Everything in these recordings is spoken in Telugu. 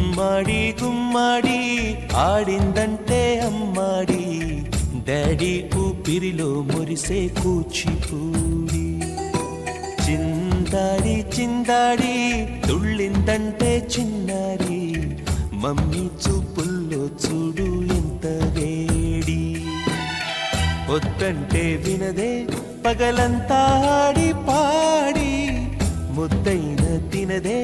గుమ్మాడి గుమ్మాడి ఆడిందంటే అమ్మాడి డాడీ ఊపిరిలో మురిసే కూచిపూడి చిందాడి చిందాడి తుళ్ళిందంటే చిన్నారి మమ్మీ చూపుల్లో చూడు ఎంత వేడి వద్దంటే వినదే పగలంతా ఆడి పాడి ముద్దైన తినదే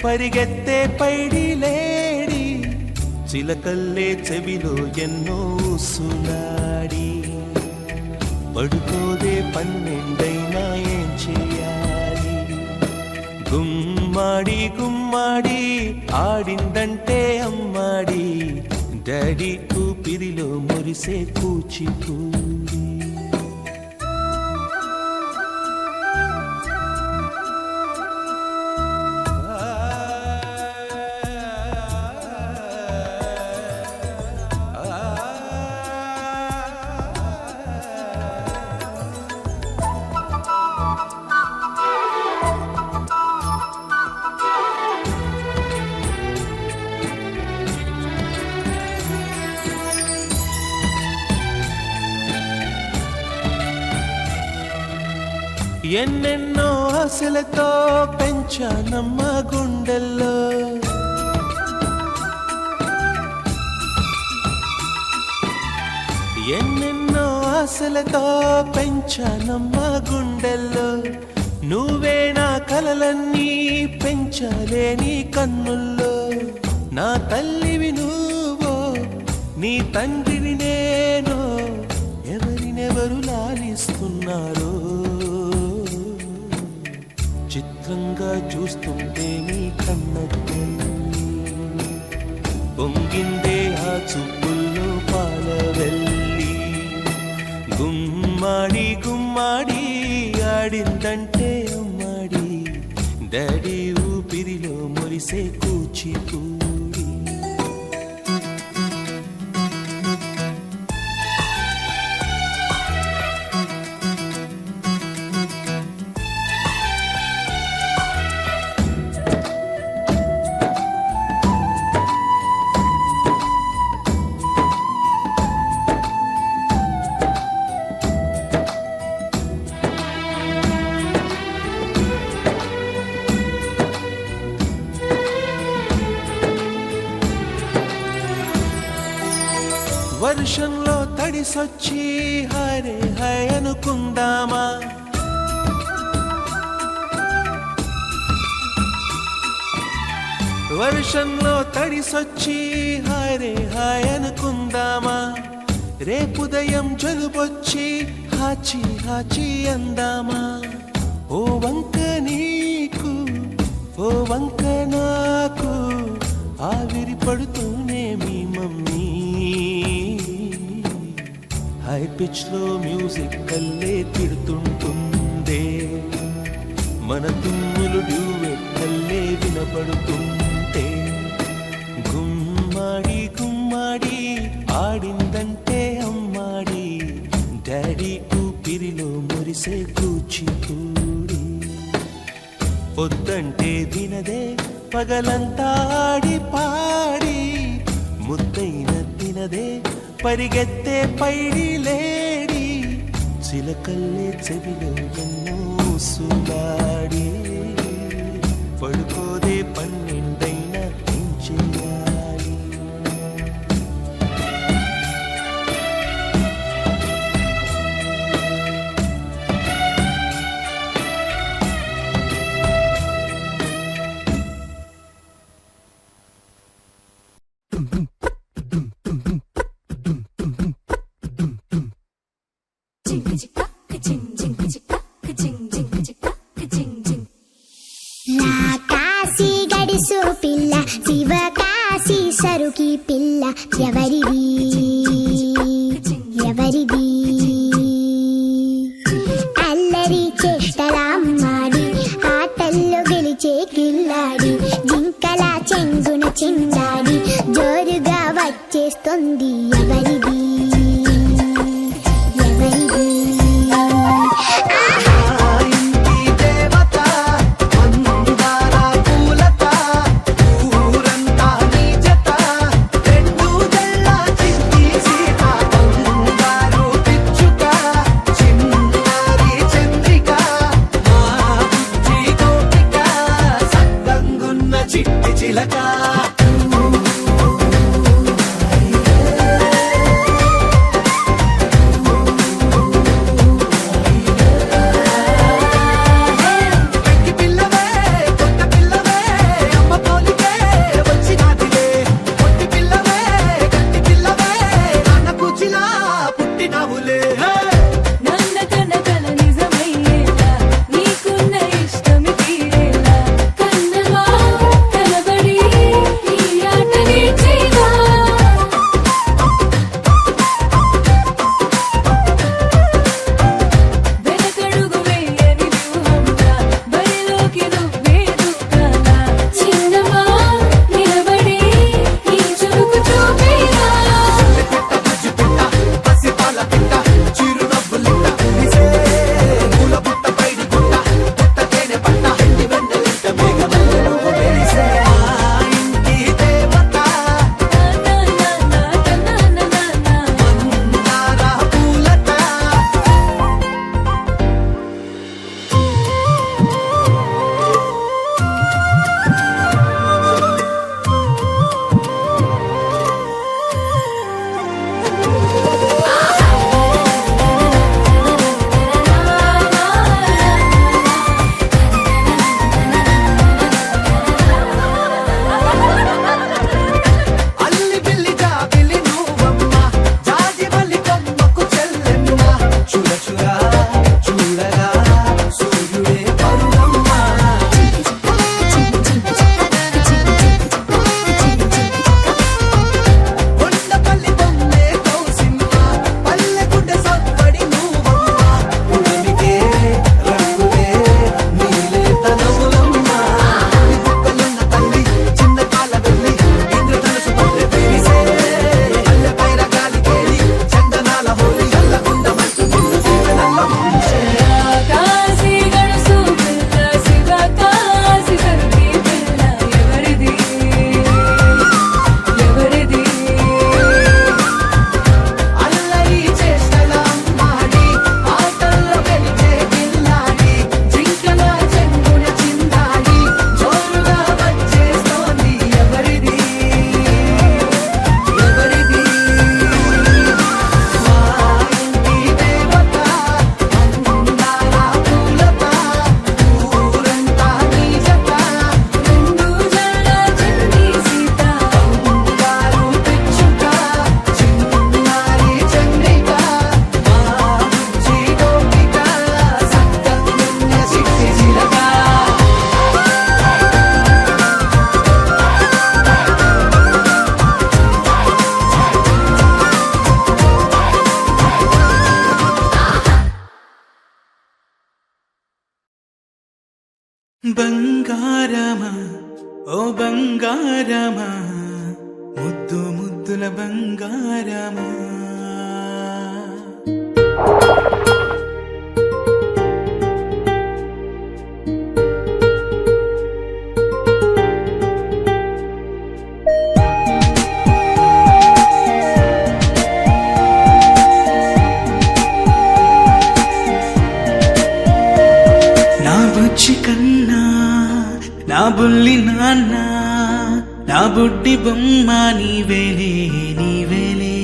పరిగెత్తే పైడి లేడి చిలకల్లే చెవిలో ఎన్నో సులాడి పడుకోదే పన్నెండైనా ఏం చేయాలి గుమ్మాడి గుమ్మాడి ఆడిందంటే అమ్మాడి డాడీ ఊపిరిలో మురిసే కూచిపూడి ఎన్నెన్నో ఆశలతో పెంచానమ్మ గుండెల్లో ఎన్నెన్నో ఆశలతో పెంచానమ్మ గుండెల్లో నువ్వే నా కలలన్నీ పెంచాలే నీ కన్నుల్లో నా తల్లివి నువ్వో నీ తండ్రిని నేను ఎవరినెవరు లాలిస్తున్నారో చిత్రంగా చూస్తుంటే నీ కన్నట్టు పొంగిందే ఆ చూపుల్లో పాలవెల్లి గుమ్మాడి గుమ్మాడి ఆడిందంటే అమ్మాడి డాడీ ఊపిరిలో మురిసే కూచిపూడి వర్షంలో తడిసొచ్చి హరే హై అనుకుందామా వర్షంలో తడిసొచ్చి హరే హాయ్ అనుకుందామా రేపుదయం జలుబొచ్చి హాచి హాచి అందామా ఓ వంక నీకు ఓ వంక నాకు ఆవిరి పడుతూనే మీ మమ్మీ హై పిచ్ లో మ్యూజిక్ కల్లే తిడుతుంటుందే మన తుమ్ములు డ్యూయెట్ కల్లే వినపడుతుంటే గుమ్మాడి గుమ్మాడి ఆడిందంటే అమ్మాడి డాడీ ఊపిరిలో మురిసే కూచిపూడి పొద్దంటే వినదే పగలంతా ఆడి పాడి ముద్దైన తినదే పరిగెత్తే పైడి లేడి చిలకల్లే చెవిలో ఎన్నో సులాడి పడుకోదే పన్నెండైనా ఏం చేయాలి కాశీ గడిసు పిల్ల శివ కాశీ సరుకి పిల్ల ఎవరిది ఎవరిది అల్లరి చేష్టలామ్మాడి ఆటల్లో గెలిచే కిల్లాడి జింకల చెంగున చిందాడి జోరుగా వచ్చేస్తుంది ఎవరిది ఎవరిది దేవత మందార పూలత ఊరంతా నీ బంగారమా ఓ బంగారమా ముద్దు ముద్దుల బంగారమా నా బుజ్జి కన్నా నా బుల్లి నాన్న నా బుడ్డి బొమ్మ నీవేలే నీవేలే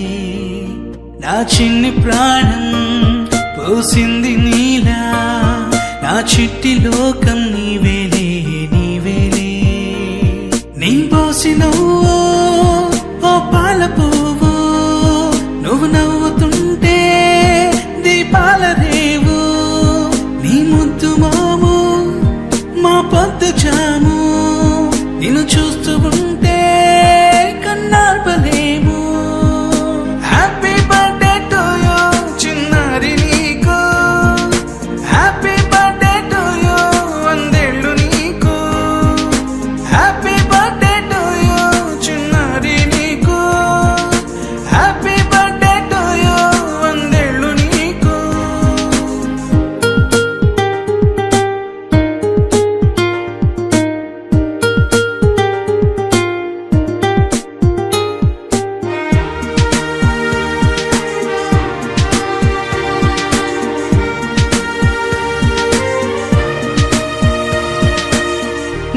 నా చిన్ని ప్రాణం పోసింది నీలా నా చిట్టి లోకం నీవేలే నీవేలే నీ పోసినవో ఓ పాల పువ్వు నువ్వు నవ్వుతుంటే దీపాల రేవు నీ ముద్దు మాము మా పొద్దు జాము నిన్ను చూస్తూ ఉంటే కన్నార్పలేము హ్యాపీ బర్త్డే టు యూ చిన్నారి నీకు హ్యాపీ బర్త్డే టు యూ వందేళ్ళు నీకు హ్యాపీ బర్త్డే టు యూ చిన్నారి నీకు హ్యాపీ బర్త్డే టు యూ వందేళ్ళు నీకు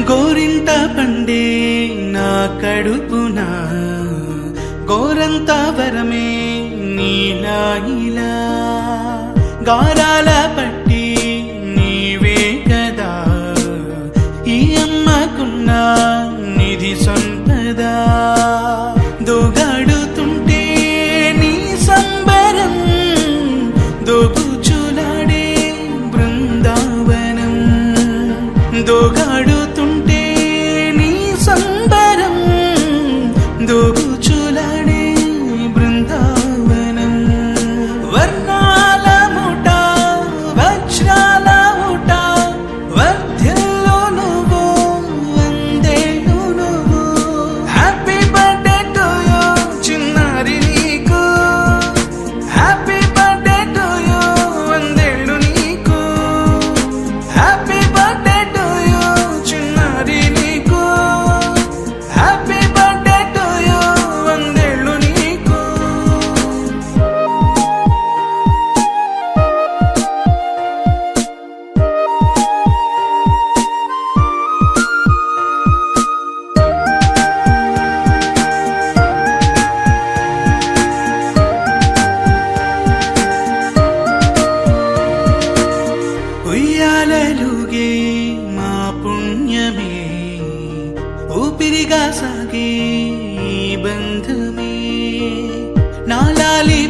గోరింట పండే నా కడుపున గోరంత వరమే నీలా ఇలా గారాల పట్టి నీవే కదా ఈ అమ్మకున్న నిధి సంపదా దోగాడుతుంటే నీ సంబరం దోబుచులాడే బృందావనం దోగాడుతుంటే నీ సంబరం దోబుచులాడే బృందావనం వర్ణాల ముఠ వజ్రాల ముఠ వర్ధ్యలో నువ్వు వందేళ్ళు నువ్వు హ్యాపీ బర్త్డే టు యూ చిన్నారి నీకు హ్యాపీ బర్త్డే టు యూ వందేళ్ళు నీకు హ్యాపీ బర్త్డే టు యూ చిన్నారి నీకు హ్యాపీ బర్త్డే టు యూ వందేళ్ళు నీకు ఉయ్యాలలుగే మా పుణ్యమే ఊపిరిగా సాగే ఈ బంధమే నాలాలి